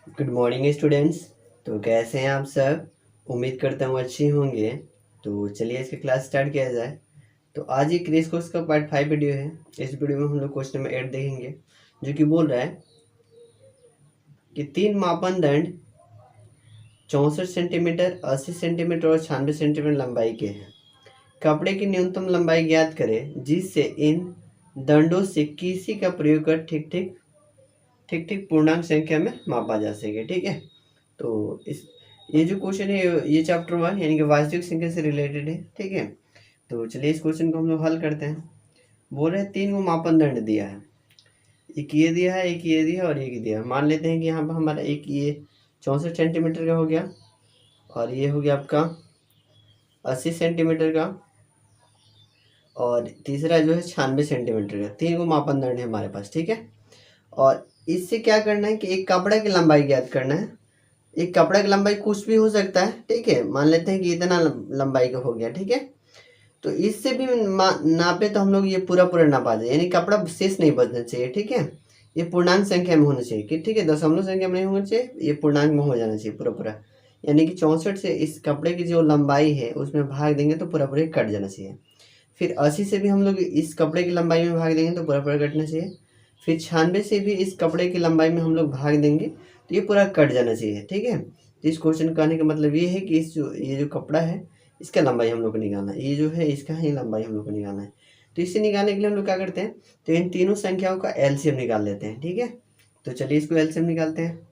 Good morning students. तो कैसे हैं आप सब? उम्मीद करता हूँ अच्छे होंगे। तो चलिए इसकी क्लास स्टार्ट किया जाए। तो आज ये क्रेश कोर्स का पार्ट 5 वीडियो है। इस वीडियो में हम लोग क्वेश्चन नंबर 8 देखेंगे, जो कि बोल रहा है कि 3 मापदंड 64 सेंटीमीटर, 80 सेंटीमीटर और 96 सेंटीमीटर लंबाई के हैं। कपड़े की न्यूनतम लंबाई ज्ञात करें जिससे इन दंडों से किसी का प्रयोग कर ठीक ठीक पूर्णांक संख्या में मापा जा सके। ठीक है। तो इस ये जो क्वेश्चन है ये चैप्टर 1 यानी कि वास्तविक संख्या से रिलेटेड है। ठीक है। तो चलिए इस क्वेश्चन को हम लोग हल करते हैं। बोल रहे हैं 3 को मापदंड दिया है, एक ये दिया है, एक ये दिया और एक दिया है। मान लेते हैं कि यहाँ पर हमारा एक ये 64 सेंटीमीटर का हो गया और ये हो गया आपका 80 सेंटीमीटर का और तीसरा जो है 96 सेंटीमीटर का। 3 को मापदंड है हमारे पास। ठीक है। और इससे क्या करना है कि एक कपड़े की लंबाई ज्ञात करना है। एक कपड़े की लंबाई कुछ भी हो सकता है। ठीक है। मान लेते हैं कि इतना लंबाई का हो गया। ठीक है। तो इससे भी नापे तो हम लोग ये पूरा पूरा नापा दें, यानी कपड़ा शेष नहीं बचना चाहिए। ठीक है। ये पूर्णांक संख्या में होना चाहिए कि ठीक है, दशमलव संख्या में नहीं होना चाहिए, ये पूर्णांक में हो जाना चाहिए पूरा पूरा। यानी कि 64 से इस कपड़े की जो लंबाई है उसमें भाग देंगे तो पूरा पूरा कट जाना चाहिए। फिर 80 से भी हम लोग इस कपड़े की लंबाई में भाग देंगे तो पूरा पूरा कटना चाहिए। फिर 96 से भी इस कपड़े की लंबाई में हम लोग भाग देंगे तो ये पूरा कट जाना चाहिए। ठीक है। तो इस क्वेश्चन का आने का मतलब ये है कि ये जो कपड़ा है इसका लंबाई हम लोग को निकालना है, ये जो है इसका ही लंबाई हम लोग को निकालना है। तो इसे निकालने के लिए हम लोग क्या करते हैं, तो इन तीनों संख्याओं का एलसीएम निकाल लेते हैं। ठीक है। तो चलिए इसको एलसीएम निकालते हैं।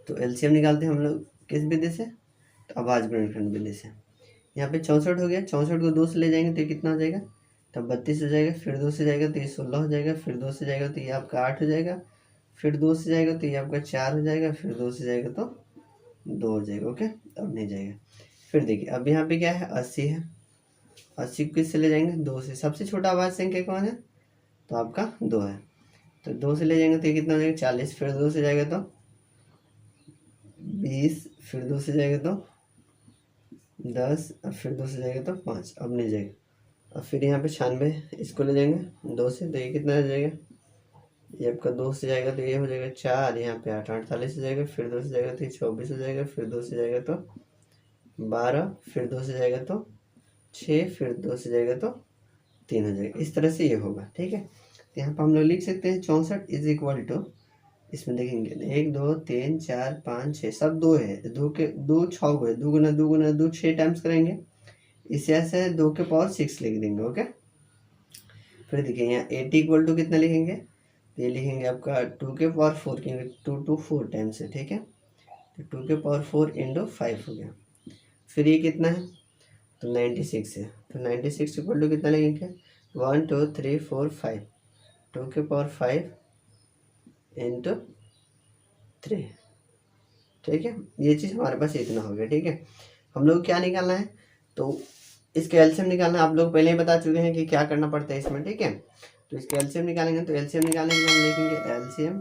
तो एलसीएम निकालते हैं हम लोग किस विधि से, तो अभाज्य गुणनखंड विधि से। यहाँ पे 64 हो गया, 64 को 2 से ले जाएंगे तो ये कितना हो जाएगा, तब 32 हो जाएगा। फिर 2 से जाएगा तो ये 16 हो जाएगा। फिर 2 से जाएगा तो ये आपका 8 हो जाएगा। फिर 2 से जाएगा तो ये आपका 4 हो जाएगा। फिर 2 से जाएगा तो 2 हो जाएगा। ओके, अब नहीं जाएगा। फिर देखिए अब यहाँ पे क्या है, 80 है। 80 को किससे ले जाएंगे, 2 से। सबसे छोटा अभाज्य संख्या कौन है, तो आपका 2 है। तो 2 से ले जाएंगे तो ये कितना हो जाएगा, 40। फिर 2 से जाएगा तो 20। फिर 2 से जाएगा तो 10। और फिर 2 से जाएगा तो 5। अब नहीं जाएगा। और फिर यहाँ पे 96 इसको ले जाएंगे 2 से तो ये कितना हो जाएगा, ये आपका 2 से जाएगा तो ये हो जाएगा 4। यहाँ पे 8, 48 हो जाएगा। फिर 2 से जाएगा तो ये 24 हो जाएगा। फिर 2 से जाएगा तो 12। फिर 2 से जाएगा तो 6। फिर 2 से जाएगा तो 3 हो जाएगा। इस तरह से ये होगा। ठीक है। तो यहाँ पर हम लोग लिख सकते हैं 64 इज इक्वल टू, इसमें देखेंगे 1 2 3 4 5 6 सब 2 है। 2 के 2 6 को है, 2 गुना 2 गुना 2 6 टाइम्स करेंगे। इसे ऐसे 2 के पावर 6 लिख देंगे। ओके। फिर देखिए यहाँ 80 इक्वल टू कितना लिखेंगे, तो ये लिखेंगे आपका 2 के पावर 4, क्योंकि 2 2 4 टाइम्स है। ठीक है। तो 2 के पावर 4 इंटू 5 हो गया। फिर ये कितना है, तो 96 है। तो 96 इक्वल टू कितना लिखेंगे, 1 2 3 4 5, 2 के पावर 5 इंटू 3। ठीक है। ये चीज़ हमारे पास इतना हो गया। ठीक है। हम लोग क्या निकालना है, तो इसके एलसीएम निकालना है। आप लोग पहले ही बता चुके हैं कि क्या करना पड़ता है इसमें। ठीक है। तो इसके एलसीएम निकालेंगे, तो एलसीएम निकालने के लिए हम लिखेंगे एलसीएम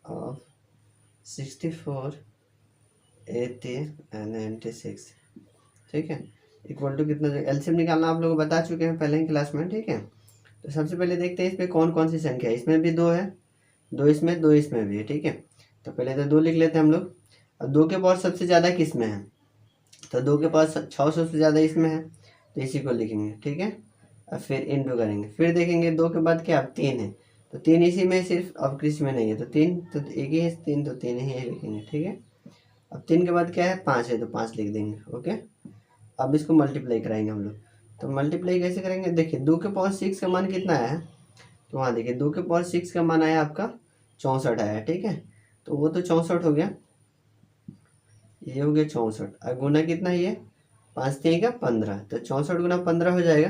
ऑफ 64 80 एंड 96। ठीक है। इक्वल टू कितना, एलसीएम निकालना आप लोग बता चुके हैं पहले ही क्लास में। ठीक है। तो सबसे पहले देखते हैं इसमें कौन कौन सी संख्या है। इसमें भी 2 है, 2 इसमें, 2 इसमें भी है। ठीक है। तो पहले तो 2 लिख लेते हैं हम लोग। अब 2 के पावर सबसे ज़्यादा किस में है, तो 2 के पास 600 से ज़्यादा इसमें है, तो इसी को लिखेंगे। ठीक है। और फिर इंटू करेंगे। फिर देखेंगे 2 के बाद क्या, अब 3 है, तो 3 इसी में सिर्फ, अब किसी में नहीं है, तो 3 तो एक ही है, 3 तो 3 ही लिखेंगे। ठीक है। अब 3 के बाद क्या है, 5 है, तो 5 लिख देंगे। ओके। अब इसको मल्टीप्लाई कराएंगे हम लोग। तो मल्टीप्लाई कैसे करेंगे, देखिए 2 के पावर 6 का मान कितना आया है, तो वहाँ देखिए 2 के पावर 6 का मान आया आपका 64 आया। ठीक है। तो वो तो 64 हो गया, ये हो गया 64। और गुना कितना है, ये 5 3 का 15, तो 64 गुना 15 हो जाएगा।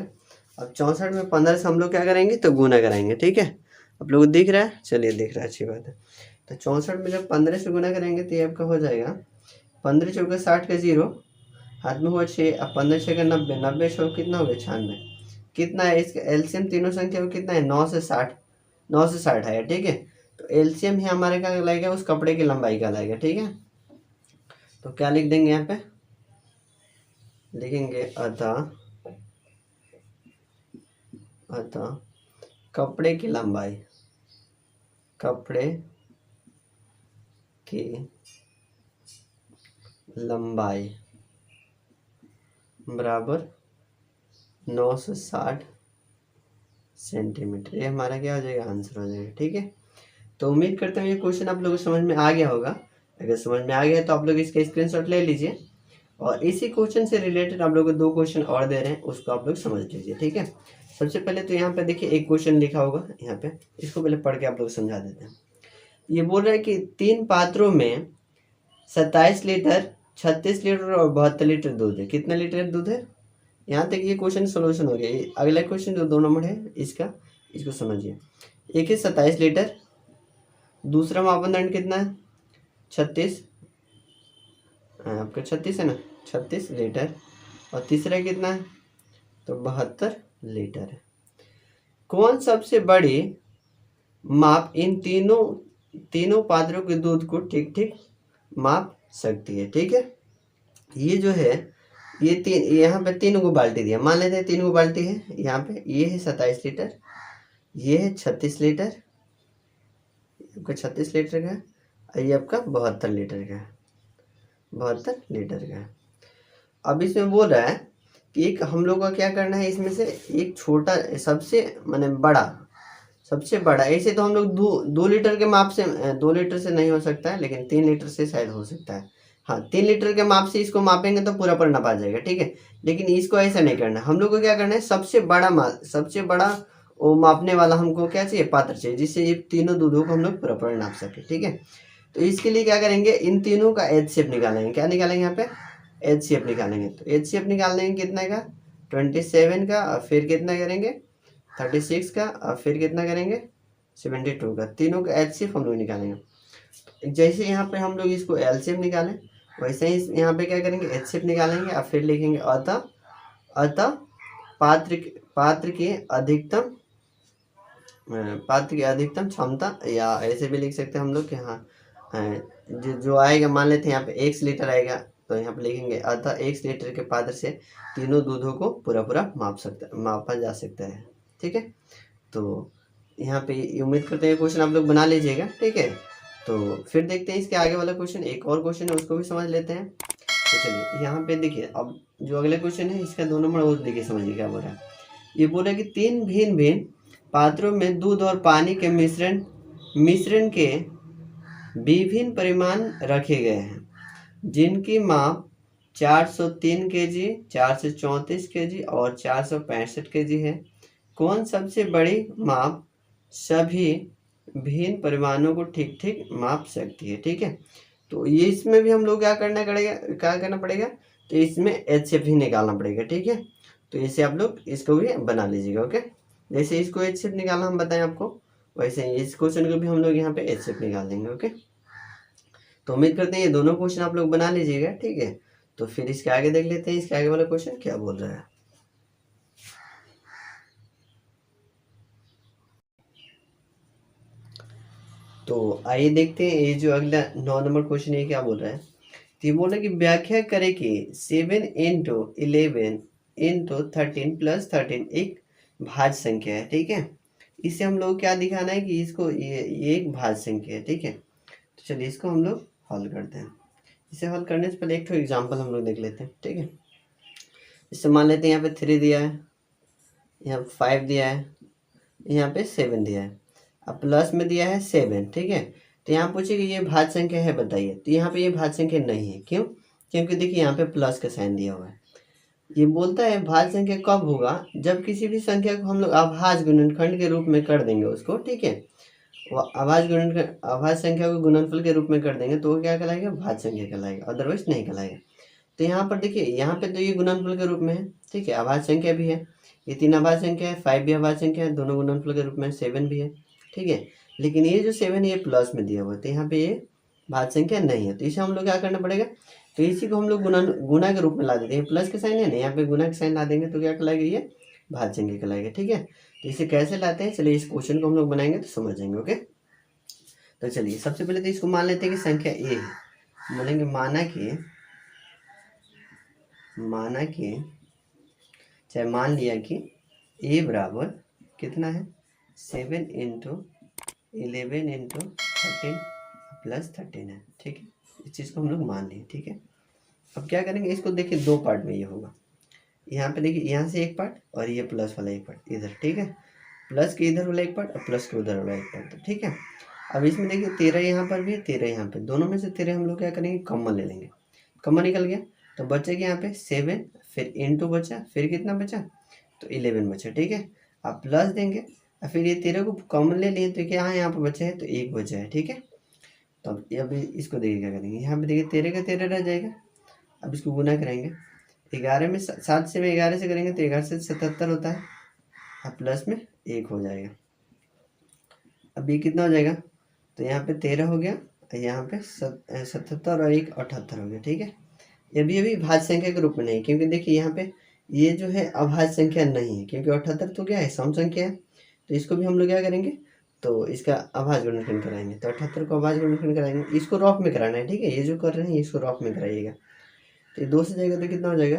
अब 64 में 15 से हम लोग क्या करेंगे, तो गुना कराएंगे। ठीक है। आप लोग दिख रहा है, चलिए दिख रहा है, अच्छी बात है। तो 64 में जब 15 से गुना करेंगे तो ये आपका हो जाएगा 15 चौके 60 का 0, हाथ में हुआ 6। अब 15 छः का 90, 90 छः कितना हो गया 96। कितना है इसका एलसीएम, तीनों संख्या में कितना है, 9 से 60, 9 से 60 है। ठीक है। तो एलसीएम ही हमारे का लगेगा, उस कपड़े की लंबाई का लगेगा। ठीक है। तो क्या लिख देंगे यहाँ पे, लिखेंगे अतः कपड़े की लंबाई कपड़े की लंबाई बराबर 960 सेंटीमीटर। ये हमारा क्या हो जाएगा, आंसर हो जाएगा। ठीक है, तो उम्मीद करते हैं ये क्वेश्चन आप लोगों को समझ में आ गया होगा। अगर समझ में आ गया तो आप लोग इसका स्क्रीनशॉट ले लीजिए, और इसी क्वेश्चन से रिलेटेड आप लोग को 2 क्वेश्चन और दे रहे हैं, उसको आप लोग समझ लीजिए। ठीक है, सबसे पहले तो यहाँ पे देखिए एक क्वेश्चन लिखा होगा यहाँ पे, इसको पहले पढ़ के आप लोग समझा देते हैं। ये बोल रहा है कि 3 पात्रों में 27 लीटर, 36 लीटर और 72 लीटर दूध है। कितना लीटर दूध है? यहाँ तक ये क्वेश्चन सोल्यूशन हो गया। अगला क्वेश्चन जो 2 नंबर है इसको समझिए। एक है 27 लीटर, दूसरा मापदंड कितना है 36, आपका 36 है ना, 36 लीटर, और तीसरा कितना है तो 72 लीटर है। कौन सबसे बड़ी माप इन तीनों पात्रों के दूध को ठीक ठीक माप सकती है? ठीक है, ये जो है ये यहाँ पे 3 गो बाल्टी दिया, मान लेते हैं 3 गो बाल्टी है। यहाँ पे ये है 27 लीटर, ये है 36 लीटर, आपका 36 लीटर का है, और ये आपका 72 लीटर का है, 72 लीटर का है। अब इसमें बोल रहा है कि एक हम लोग का क्या करना है, इसमें से एक छोटा सबसे सबसे बड़ा, ऐसे तो हम लोग 2 लीटर के माप से 2 लीटर से नहीं हो सकता है, लेकिन 3 लीटर से शायद हो सकता है। हाँ, 3 लीटर के माप से इसको मापेंगे तो पूरा पर नपा जाएगा। ठीक है, लेकिन इसको ऐसा नहीं करना, हम लोग को क्या करना है, सबसे बड़ा वो मापने वाला हमको क्या चाहिए, पात्र चाहिए, जिससे ये तीनों दूधों को हम लोग पूरा पर नाप सके। ठीक है, तो इसके लिए क्या करेंगे, इन तीनों का एच शेप निकालेंगे। क्या निकालेंगे यहाँ पे, एच शेप निकालेंगे। तो एच शेप निकालेंगे कितना का, 27 का, और फिर कितना करेंगे 36 का, और फिर कितना करेंगे 72 का। तीनों का एच शेप हम लोग निकालेंगे। जैसे यहाँ पे हम लोग इसको एल शेप निकालें, वैसे ही यहाँ पे क्या करेंगे, एच शेप निकालेंगे, और फिर लिखेंगे अतः पात्र की अधिकतम क्षमता, या ऐसे भी लिख सकते हैं हम लोग कि हाँ जो आएगा, मान लेते हैं यहाँ पे x लीटर आएगा, तो यहाँ पे लिखेंगे अतः x लीटर के पात्र से तीनों दूधों को पूरा मापा जा सकता है। ठीक है, तो यहाँ पे उम्मीद करते हैं क्वेश्चन आप लोग बना लीजिएगा। ठीक है, तो फिर देखते हैं इसके आगे वाला क्वेश्चन, एक और क्वेश्चन है उसको भी समझ लेते हैं। तो चलिए यहाँ पे देखिए, अब जो अगला क्वेश्चन है इसका 2 नंबर और देखिए, समझिए क्या बोल रहा है। ये बोल रहा है कि 3 भिन्न पात्रों में दूध और पानी के मिश्रण के विभिन्न परिमाण रखे गए हैं, जिनकी माप 403 केजी, 434 केजी और 465 केजी है। कौन सबसे बड़ी माप सभी भिन्न परिमाणों को ठीक ठीक माप सकती है? ठीक है, तो ये इसमें भी हम लोग क्या करना पड़ेगा, तो इसमें एच शेप ही निकालना पड़ेगा। ठीक है, तो इसे आप लोग इसको भी बना लीजिएगा। ओके, जैसे इसको एच शेप निकालना हम बताएं आपको, वैसे ही इस क्वेश्चन को भी हम लोग यहाँ पे एच शेप निकाल देंगे। ओके, तो उम्मीद करते हैं ये दोनों क्वेश्चन आप लोग बना लीजिएगा। ठीक है, तो फिर इसके आगे देख लेते हैं इसके आगे वाला क्वेश्चन क्या बोल रहा है। तो आइए देखते हैं ये जो अगला 9 नंबर क्वेश्चन है क्या बोल रहा है। तो ये बोल रहा है कि व्याख्या करें कि 7 × 11 × 13 + 13 एक भाज्य संख्या है। ठीक है, इसे हम लोग क्या दिखाना है कि इसको ये एक भाज्य संख्या है। ठीक है, तो चलिए इसको हम लोग हल करते हैं। इसे हल करने से पहले एक एग्जाम्पल हम लोग देख लेते हैं। ठीक है, इससे मान लेते हैं यहाँ पे 3 दिया है, यहाँ 5 दिया है, यहाँ पे 7 दिया है, अब प्लस में दिया है 7। ठीक है, तो यहाँ पूछे कि ये भाज्य संख्या है बताइए, तो यहाँ पे ये भाज्य संख्या नहीं है। क्यों? क्योंकि देखिए यहाँ पे प्लस का साइन दिया हुआ है। ये बोलता है भाज्य संख्या कब होगा, जब किसी भी संख्या को हम लोग अभाज्य गुणनखंड के रूप में कर देंगे उसको। ठीक है, अभाज्य संख्या को गुणनफल के रूप में कर देंगे तो वो क्या कहलाएगा, भाज्य संख्या कहलाएगा, अदरवाइज नहीं कहलाएगा। तो यहाँ पर देखिए, यहाँ पे तो ये गुणनफल के रूप में है। ठीक है, अभाज्य संख्या भी है, ये 3 अभाज्य संख्या है, 5 भी अभाज्य संख्या है, दोनों गुणनफल के रूप में, 7 भी है। ठीक है, लेकिन ये जो 7 है ये प्लस में दिया हुआ है, तो यहाँ पे ये भाज्य संख्या नहीं है। तो इसे हम लोग क्या करना पड़ेगा, तो इसी को हम लोग गुना के रूप में ला देते हैं। प्लस का साइन है ना, यहाँ पे गुना का साइन ला देंगे तो क्या कहलाएगा, ये भाज्य संख्या कहलाएगा। ठीक है, तो इसे कैसे लाते हैं, चलिए इस क्वेश्चन को हम लोग बनाएंगे तो समझ जाएंगे। ओके, तो चलिए सबसे पहले तो इसको मान लेते हैं कि संख्या ए है। बोलेंगे माना कि चाहे मान लिया कि ए बराबर कितना है, 7 × 11 इंटू 13 प्लस 13 है, ठीक है। इस चीज़ को हम लोग मान लिए, ठीक है। अब क्या करेंगे, इसको देखिए दो पार्ट में ये होगा। यहाँ पे देखिए, यहाँ से एक पार्ट और ये प्लस वाला एक पार्ट इधर, ठीक है। प्लस के इधर वाला एक पार्ट और प्लस के उधर वाला एक पार्ट, तो ठीक है। अब इसमें देखिए 13 यहाँ पर भी है, 13 यहाँ पे, दोनों में से 13 हम लोग क्या करेंगे, कॉमन ले लेंगे। कॉमन निकल गया तो बचेगा यहाँ पे 7, फिर इंटू बचा, फिर कितना बचा, तो 11 बचा, ठीक है। आप प्लस देंगे और फिर ये 13 को कॉमन ले लिए तो क्या यहाँ पे बचा है, तो 1 बचा है, ठीक है। तो अब अभी इसको देखिए क्या करेंगे, यहाँ पे देखिए 13 का 13 रह जाएगा। अब इसको गुना करेंगे, 11 में 7 से में 11 से करेंगे तो 11 से 77 होता है, अब प्लस में 1 हो जाएगा। अब ये कितना हो जाएगा, तो यहाँ पे 13 हो गया, यहाँ पे 77 और 1 78 हो गया, ठीक है। ये भी अभी भाज्य संख्या के रूप में नहीं, क्योंकि देखिए यहाँ पे ये जो है अभाज्य संख्या नहीं है, क्योंकि 78 तो क्या है, सम संख्या है। तो इसको भी हम लोग क्या करेंगे, तो इसका अभाज्य गुणनखंड कराएंगे, तो 78 को अभाज्य गुणनखंड कराएंगे। इसको रफ में कराना है, ठीक है। ये जो कर रहे हैं इसको रफ में कराइएगा। तो ये 2 से जाएगा तो कितना हो जाएगा,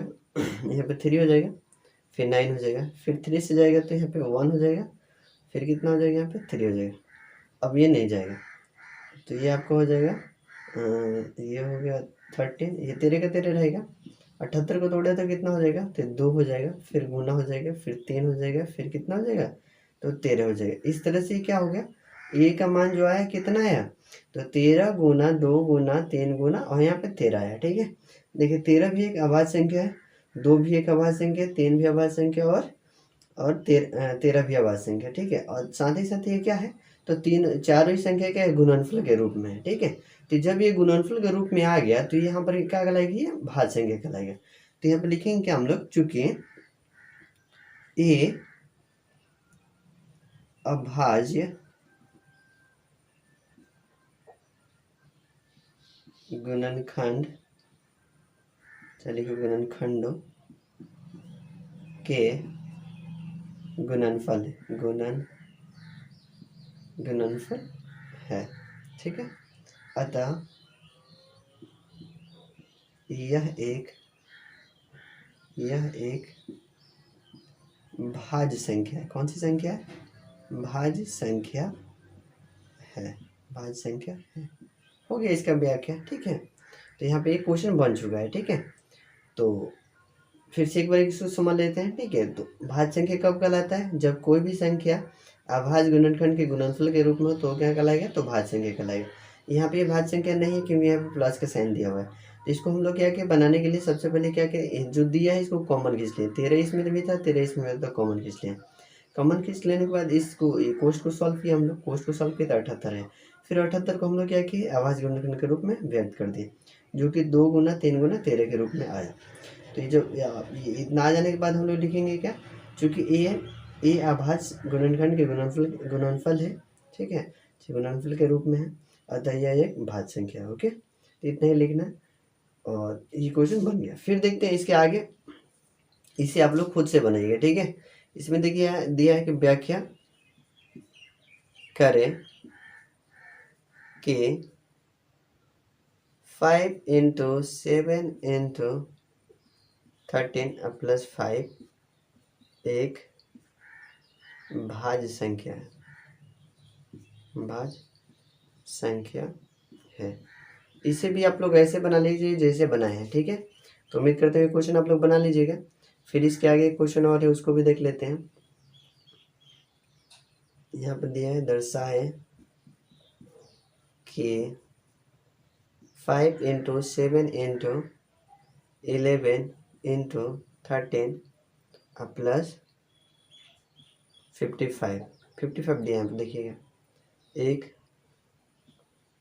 यहाँ पे 3 हो जाएगा, फिर 9 हो जाएगा, फिर 3 से जाएगा तो यहाँ पे 1 हो जाएगा, फिर कितना हो जाएगा, यहाँ पे 3 हो जाएगा। अब ये नहीं जाएगा तो ये आपका हो जाएगा, ये हो गया 13, ये 13 का 13 रहेगा। 78 को तोड़ा तो कितना हो जाएगा, तो 2 हो जाएगा, फिर गुना हो जाएगा, फिर 3 हो जाएगा, फिर कितना हो जाएगा, तो 13 हो जाएगा। इस तरह से क्या हो गया, ए का मान जो आया कितना आया, तो 13 गुना 2 गुना 3 गुना और यहाँ पे 13 आया, ठीक है। देखिए 13 भी एक अभाज्य संख्या है, 2 भी एक अभाज्य संख्या है, 3 भी अभाज्य संख्या और 13 भी अभाज्य संख्या, ठीक है। और साथ ही साथ ये क्या है, तो चारों ही संख्या क्या है, गुणनफल के रूप में है, ठीक है। तो जब ये गुणनफल के रूप में आ गया तो यहाँ पर क्या कहलाएगी, ये भाज्य संख्या कहलाएगा। तो यहाँ पे लिखेंगे क्या हम लोग, चूंकि ए अभाज्य गुणनखंड, चलिए गुणनखंडों के गुणनफल गुणनफल है, ठीक है। अतः यह एक भाज्य संख्या है। कौन सी संख्या है, भाज्य संख्या है, भाज्य संख्या है। हो गया इसका व्याख्या, ठीक है। तो यहाँ पे एक क्वेश्चन बन चुका है, ठीक है। तो फिर से एक बार इसको समझ लेते हैं, ठीक है। तो भाज्य संख्या कब कहलाता है, जब कोई भी संख्या अभाज्य गुणनखंड के गुणनफल के रूप में हो तो क्या कहलाएगा, तो भाज्य संख्या कहलाएगा। यहाँ पे भाज्य संख्या नहीं है क्योंकि यहाँ पे प्लस का साइन दिया हुआ है। तो इसको हम लोग क्या किया, बनाने के लिए सबसे पहले क्या किया, जो दिया है इसको कॉमन खींच लिया। 13 इसमें भी था, 13 इसमें भी था, तो कॉमन खींच लिया। कॉमन खींच लेने के बाद इसको कोष्ट को सॉल्व किया हम लोग, कोष्ट को सॉल्व किया तो 78 है। फिर 78 को हम लोग क्या किए, अभाज्य गुणनखंड के रूप में व्यक्त कर दिए, जो कि 2 गुना 3 गुना 13 के रूप में आया। तो ये जो इतना आ जाने के बाद हम लोग लिखेंगे क्या, चूँकि ए अभाज्य गुणनखंड के गुणनफल है, ठीक है, गुणनफल के रूप में है, अतः यह एक भाज्य संख्या है। ओके, तो इतना ही लिखना है और ये क्वेश्चन बन गया। फिर देखते हैं इसके आगे, इसे आप लोग खुद से बनाइएगा, ठीक है। इसमें देखिए दिया है कि व्याख्या करें कि 5 इंटू 7 इंटू 13 प्लस 5 एक भाज्य संख्या है, भाज्य संख्या है। इसे भी आप लोग ऐसे बना लीजिए जैसे बनाए हैं, ठीक है। तो उम्मीद करते हैं क्वेश्चन आप लोग बना लीजिएगा। फिर इसके आगे एक क्वेश्चन और है, उसको भी देख लेते हैं। यहाँ पर दिया है, दर्शाए कि 5 इंटू 7 इंटू 11 इंटू 13 प्लस 55 दिया है, देखिएगा एक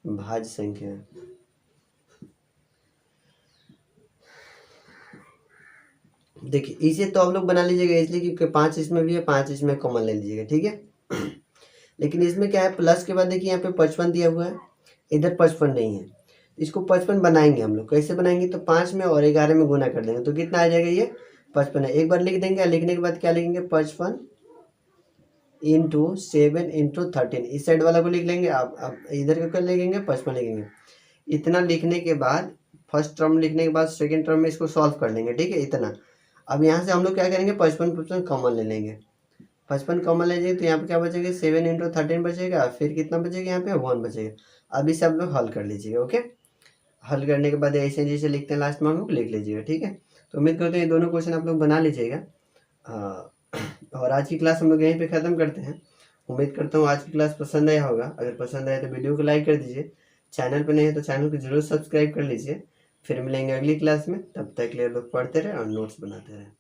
भाज्य संख्या है। देखिए इसे तो आप लोग बना लीजिएगा इसलिए क्योंकि 5 इसमें भी है, 5 इसमें कॉमन ले लीजिएगा, ठीक है। लेकिन इसमें क्या है, प्लस के बाद देखिए यहाँ पे 55 दिया हुआ है, इधर 55 नहीं है। इसको 55 बनाएंगे हम लोग, कैसे बनाएंगे, तो 5 में और 11 में गुना कर देंगे तो कितना आ जाएगा, ये 55 है। एक बार लिख देंगे, लिखने के बाद क्या लिखेंगे, 55 इंटू 7 इंटू 13, इस साइड वाला को लिख लेंगे। अब इधर का लिखेंगे 55 लिखेंगे। इतना लिखने के बाद फर्स्ट टर्म लिखने के बाद सेकेंड टर्म में इसको सॉल्व कर लेंगे, ठीक है, इतना। अब यहाँ से हम लोग क्या करेंगे, 55 कॉमन ले लेंगे, 55 कॉमन ले जाइए तो यहाँ पे क्या बचेगा 7 इंटू 13 बचेगा, फिर कितना बचेगा यहाँ पे 1 बचेगा। अब इसे आप लोग हल कर लीजिएगा। ओके, हल करने के बाद ऐसे जैसे लिखते हैं लास्ट में हम लोग लिख लीजिएगा। ठीक है, तो उम्मीद करते हैं ये दोनों क्वेश्चन आप लोग बना लीजिएगा। और आज की क्लास हम लोग यहीं पे ख़त्म करते हैं। उम्मीद करता हूँ आज की क्लास पसंद आया होगा। अगर पसंद आया तो वीडियो को लाइक कर दीजिए, चैनल पर नहीं है तो चैनल को जरूर सब्सक्राइब कर लीजिए। फिर मिलेंगे अगली क्लास में, तब तक के लिए लोग पढ़ते रहें और नोट्स बनाते रहें।